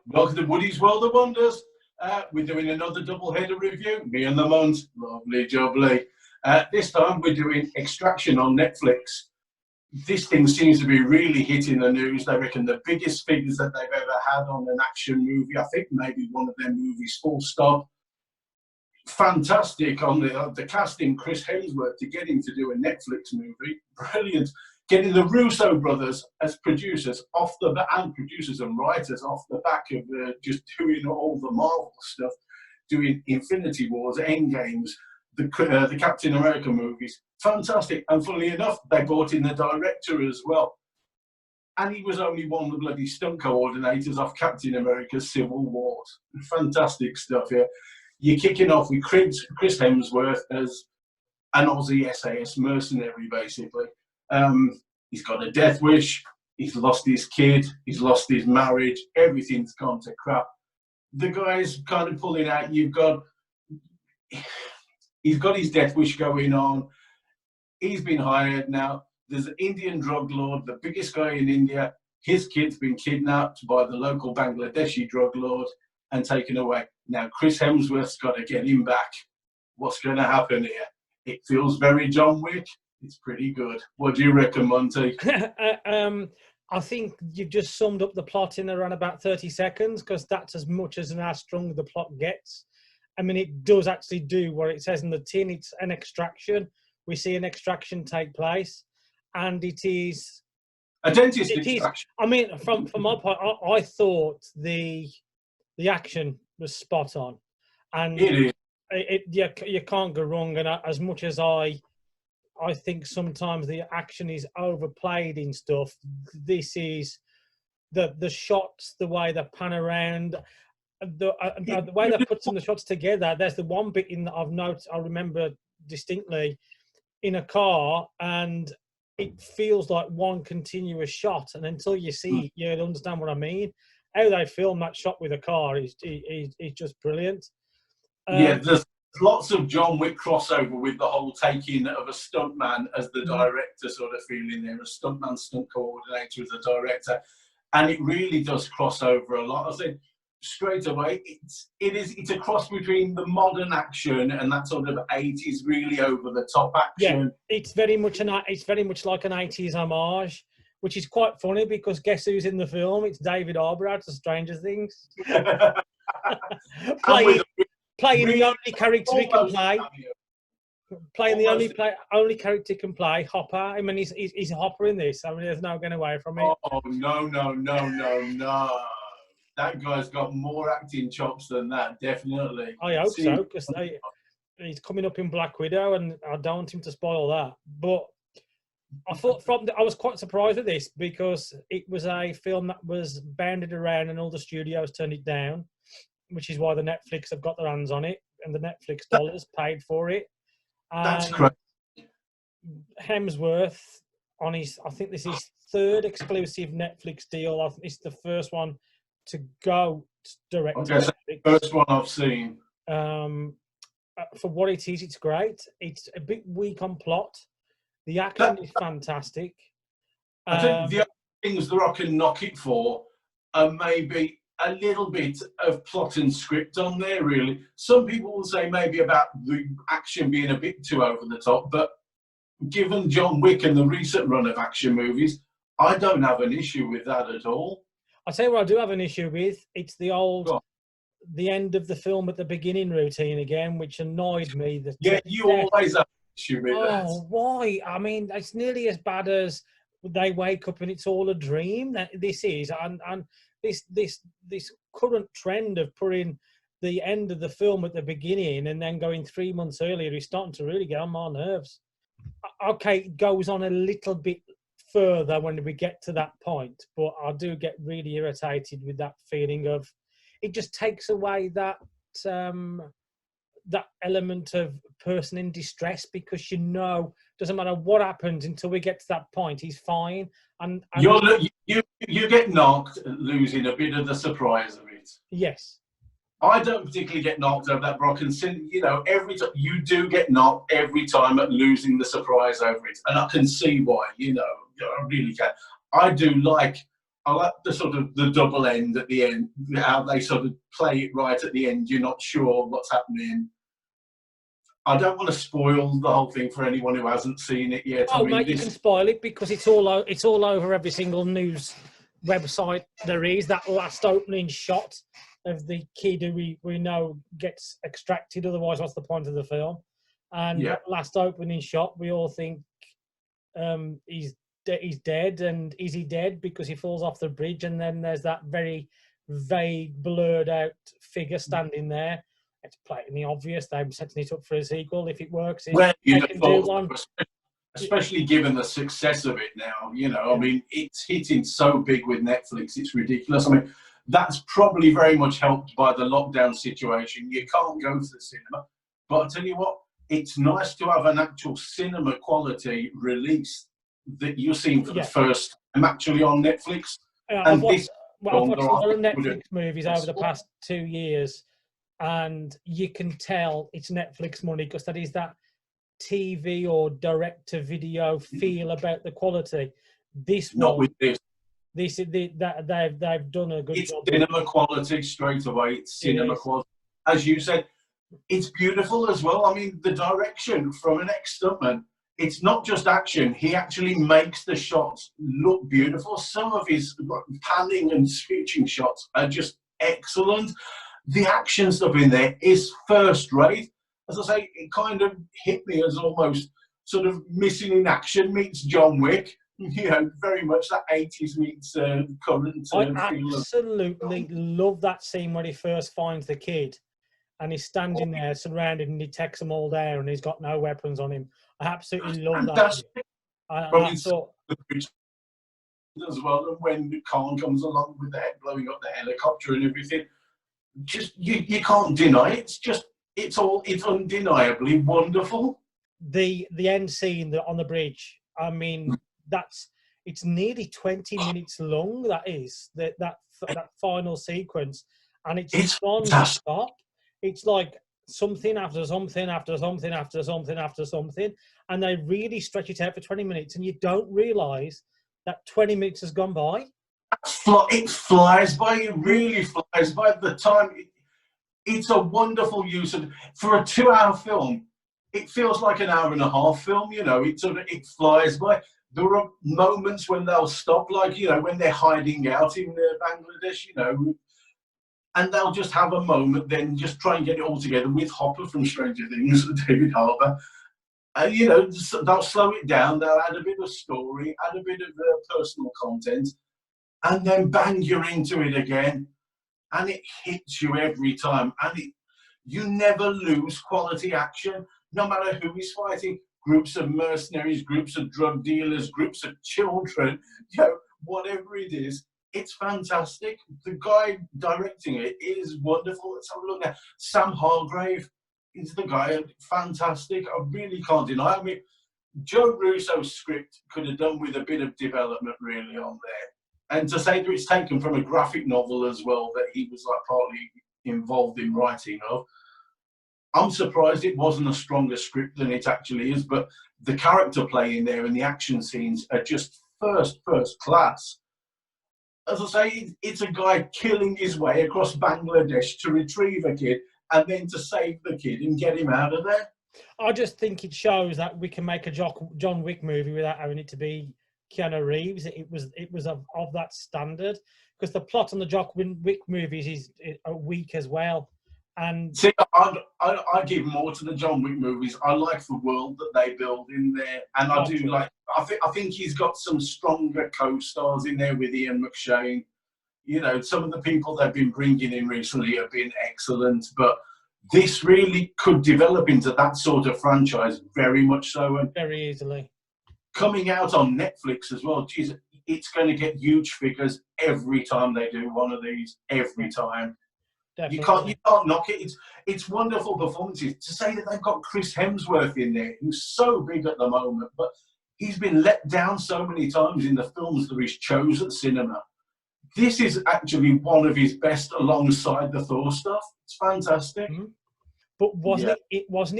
Welcome to Woody's World of Wonders. We're doing another double-header review, me and the Munt. Lovely jubbly. This time we're doing Extraction on Netflix. This thing seems to be really hitting the news. They reckon the biggest figures that they've ever had on an action movie. I think maybe one of their movies, full stop. Fantastic on the casting, Chris Hemsworth, to get him to do a Netflix movie. Brilliant. Getting the Russo brothers as producers and producers and writers off the back of just doing all the Marvel stuff, doing Infinity Wars, Endgames, the Captain America movies. Fantastic. And funnily enough, they brought in the director as well. And he was only one of the bloody stunt coordinators of Captain America's Civil Wars. Fantastic stuff here. You're kicking off with Chris Hemsworth as an Aussie SAS mercenary, basically. He's got a death wish. He's lost his kid. He's lost his marriage. Everything's gone to crap. The guy's kind of pulling out. He's got his death wish going on. He's been hired now. There's an Indian drug lord, the biggest guy in India. His kid's been kidnapped by the local Bangladeshi drug lord and taken away. Now, Chris Hemsworth's got to get him back. What's going to happen here? It feels very John Wick. It's pretty good. What do you reckon, Monty? I think you've just summed up the plot in around about 30 seconds, because that's as much as how strong the plot gets. I mean, it does actually do what it says in the tin. It's an extraction. We see an extraction take place, and it is a dentist extraction. I mean, from my point, I thought the action was spot on, and it is. You can't go wrong. And as much as I think sometimes the action is overplayed in stuff, this is the shots, the way they pan around, the way they put some of the shots together. There's the one bit in that I've noticed, I remember distinctly, in a car, and it feels like one continuous shot, and until you see it, you'll understand what I mean. How they film that shot with a car is just brilliant. Yeah, there's lots of John Wick crossover with the whole taking of a stuntman as the director sort of feeling there, a stuntman, stunt coordinator as the director, and it really does cross over a lot. I think straight away it's a cross between the modern action and that sort of 80s really over the top action. Yeah, it's very much like an 80s homage, which is quite funny because guess who's in the film? It's David Harbour out of Stranger Things. Playing the only character he can play. Playing the only character he can play, Hopper. I mean, he's a Hopper in this. I mean, there's no getting away from it. Oh, no. That guy's got more acting chops than that, definitely. I hope so, because he's coming up in Black Widow, and I don't want him to spoil that. But I thought I was quite surprised with this, because it was a film that was bounded around and all the studios turned it down, which is why the Netflix have got their hands on it, and the Netflix dollars paid for it. That's correct. Hemsworth, I think this is his third exclusive Netflix deal. I think it's the first one to go direct. Okay, so the first one I've seen. For what it is, it's great. It's a bit weak on plot. The action is fantastic. I think the other things that I can knock it for are maybe a little bit of plot and script on there, really. Some people will say maybe about the action being a bit too over the top, but given John Wick and the recent run of action movies, I don't have an issue with that at all. I'll tell you what I do have an issue with. It's the the end of the film at the beginning routine again, which annoyed me. Yeah, you always have an issue with that. Oh, why? I mean, it's nearly as bad as they wake up and it's all a dream. This is, and this current trend of putting the end of the film at the beginning and then going 3 months earlier is starting to really get on my nerves. Okay, it goes on a little bit further when we get to that point, but I do get really irritated with that feeling of it just takes away that that element of person in distress, because doesn't matter what happens until we get to that point, he's fine. And you get knocked at losing a bit of the surprise of it. Yes. I don't particularly get knocked over that, but I can see, every time you do get knocked every time at losing the surprise over it, and I can see why. I really can. I I like the sort of the double end at the end, how they sort of play it right at the end. You're not sure what's happening. I don't want to spoil the whole thing for anyone who hasn't seen it yet. Oh, mate, you can spoil it because it's all over every single news website there is. That last opening shot of the kid who we know gets extracted. Otherwise, what's the point of the film? And that last opening shot, we all think he's dead. And is he dead because he falls off the bridge? And then there's that very vague, blurred out figure standing there. It's blatantly obvious they're setting it up for a sequel. If it works, well, they can do one. Especially given the success of it now, I mean, it's hitting so big with Netflix, it's ridiculous. I mean, that's probably very much helped by the lockdown situation. You can't go to the cinema, but I'll tell you what, it's nice to have an actual cinema quality release that you're seeing for the first time actually on Netflix. I've watched a lot of Netflix movies over the past 2 years, and you can tell it's Netflix money because that is that TV or direct-to-video feel about the quality. This not with this. This is they've done a good job. It's cinema quality straight away. It's cinema quality, as you said. It's beautiful as well. I mean, the direction from an ex-stuntman. It's not just action. He actually makes the shots look beautiful. Some of his panning and switching shots are just excellent. The action stuff in there is first rate. As I say, it kind of hit me as almost sort of Missing in Action meets John Wick. Very much that 80s meets current. I absolutely love that scene when he first finds the kid and he's standing there surrounded and he takes them all down and he's got no weapons on him. I absolutely love that. I thought as well, and when Khan comes along with the head blowing up the helicopter and everything, just you can't deny it. It's undeniably wonderful. The end scene on the bridge. I mean, it's nearly 20 minutes long. That is that final sequence, and it's non-stop. It's like something after something after something after something after something, and they really stretch it out for 20 minutes, and you don't realise that 20 minutes has gone by. It flies by. It really flies by. The time. It's a wonderful use of for a 2-hour film. It feels like an hour and a half film. It flies by. There are moments when they'll stop, like when they're hiding out in Bangladesh, and they'll just have a moment, then just try and get it all together with Hopper from Stranger Things, David Harbour. They'll slow it down. They'll add a bit of story, add a bit of personal content, and then bang, you're into it again. And it hits you every time. And you never lose quality action, no matter who is fighting. Groups of mercenaries, groups of drug dealers, groups of children, whatever it is. It's fantastic. The guy directing it is wonderful. Let's have a look at Sam Hargrave. Is the guy fantastic? I really can't deny. I mean, Joe Russo's script could have done with a bit of development really on there. And to say that it's taken from a graphic novel as well that he was partly involved in writing of, I'm surprised it wasn't a stronger script than it actually is. But the character play in there and the action scenes are just first class. As I say, it's a guy killing his way across Bangladesh to retrieve a kid and then to save the kid and get him out of there. I just think it shows that we can make a John Wick movie without having it to be Keanu Reeves. It was of that standard, because the plot on the John Wick movies is weak as well. And see, I give more to the John Wick movies. I like the world that they build in there, and I do like. I think he's got some stronger co-stars in there with Ian McShane. Some of the people they've been bringing in recently have been excellent, but this really could develop into that sort of franchise very much so, and very easily. Coming out on Netflix as well, geez, it's going to get huge figures every time they do one of these. Every time, definitely. You can't knock it. It's wonderful performances. To say that they've got Chris Hemsworth in there, who's so big at the moment, but he's been let down so many times in the films that he's chosen cinema. This is actually one of his best alongside the Thor stuff. It's fantastic. Mm-hmm. But wasn't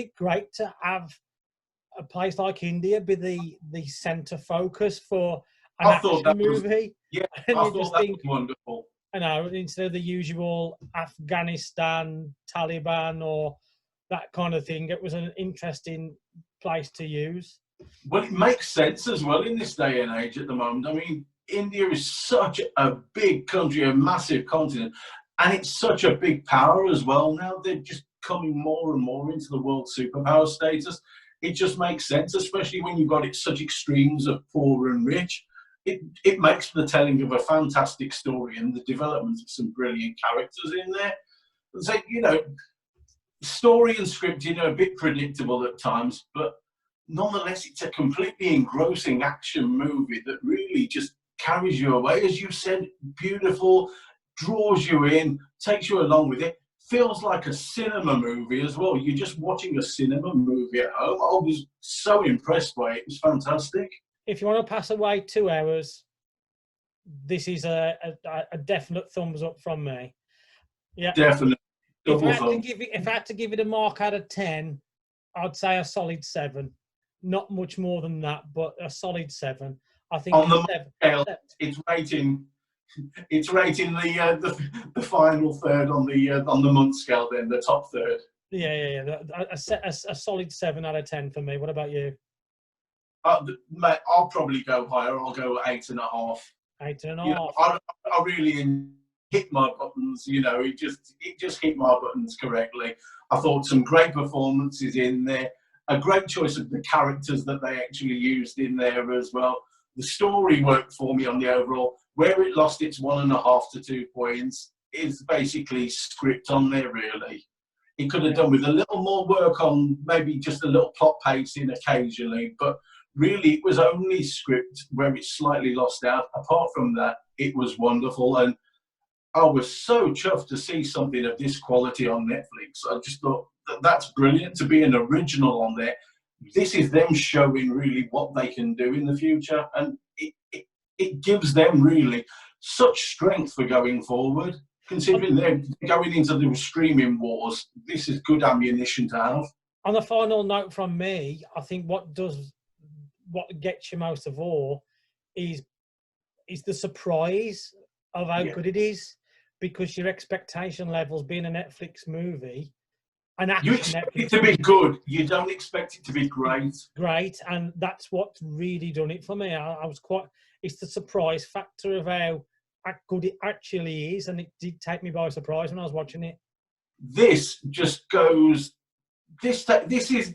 it great to have a place like India be the centre focus for an action movie? Yeah, And I you thought just that think, was wonderful. you know, instead of the usual Afghanistan, Taliban, or that kind of thing, it was an interesting place to use. Well, it makes sense as well in this day and age at the moment. I mean, India is such a big country, a massive continent, and it's such a big power as well now. They're just coming more and more into the world superpower status. It just makes sense, especially when you've got it such extremes of poor and rich. It makes for the telling of a fantastic story and the development of some brilliant characters in there. So, you know, story and script, you know, a bit predictable at times, but nonetheless, it's a completely engrossing action movie that really just carries you away. As you said, beautiful, draws you in, takes you along with it. Feels like a cinema movie as well. You're just watching a cinema movie at home. I was so impressed by it. It was fantastic. If you want to pass away 2 hours, this is a definite thumbs up from me. Yeah, Definitely. if I Double had to thumb. give it, if I had to give it a mark out of 10, I'd say a solid 7. Not much more than that, but a solid 7. I think On the seven, scale, it's rating the final third on the Munt scale. Then the top third. Yeah. A solid 7 out of 10 for me. What about you? Mate, I'll probably go higher. I'll go 8.5. 8.5. You know, I really hit my buttons. You know, it just hit my buttons correctly. I thought some great performances in there. A great choice of the characters that they actually used in there as well. The story worked for me on the overall. Where it lost its 1.5 to 2 points is basically script on there, really. It could have done with a little more work on maybe just a little plot pacing occasionally, but really it was only script where it slightly lost out. Apart from that, it was wonderful. And I was so chuffed to see something of this quality on Netflix. I just thought that's brilliant to be an original on there. This is them showing really what they can do in the future, and it gives them really such strength for going forward. Considering they're going into the streaming wars, this is good ammunition to have. On a final note from me, I think what gets you most of all is the surprise of how good it is, because your expectation levels being a Netflix movie, an action You expect Netflix it to be good. You don't expect it to be great. Great, and that's what really done it for me. I was quite. It's the surprise factor of how good it actually is, and it did take me by surprise when I was watching it. This just goes. This is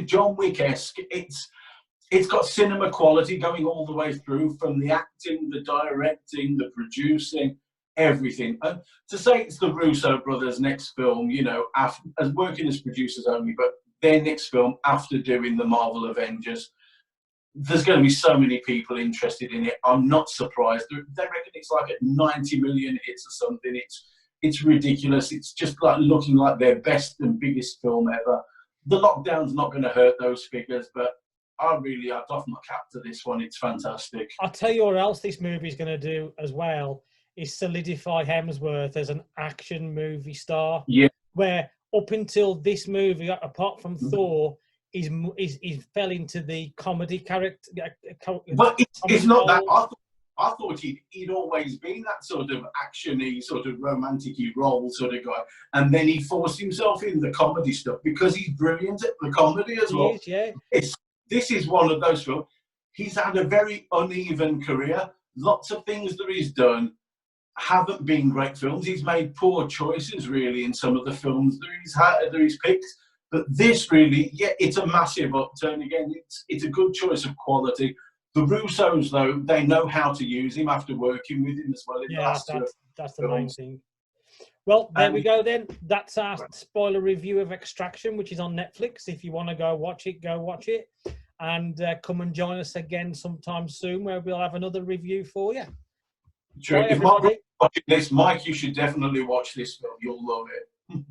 John Wick-esque. It's got cinema quality going all the way through, from the acting, the directing, the producing, everything. And to say it's the Russo brothers' next film, you know, after, as working as producers only, but their next film after doing the Marvel Avengers, there's going to be so many people interested in it. I'm not surprised. They reckon it's like at 90 million hits or something. It's ridiculous. It's just like looking like their best and biggest film ever. The lockdown's not going to hurt those figures, but I'd off my cap to this one. It's fantastic. I'll tell you what else this movie's going to do as well is solidify Hemsworth as an action movie star. Yeah. Where up until this movie, apart from Thor, he's fell into the comedy character. But it's not that. I thought he'd always been that sort of actiony, sort of romantic-y role sort of guy, and then he forced himself in the comedy stuff because he's brilliant at the comedy as well. Is, yeah. This is one of those films. He's had a very uneven career. Lots of things that he's done haven't been great films. He's made poor choices, really, in some of the films that he's picked. But this really, yeah, it's a massive upturn. Again, it's a good choice of quality. The Russos, though, they know how to use him after working with him as well. That's the main thing. Well, there we go then. That's our spoiler review of Extraction, which is on Netflix. If you want to go watch it. And come and join us again sometime soon, where we'll have another review for you. True. If Mike watching this, Mike, you should definitely watch this film. You'll love it.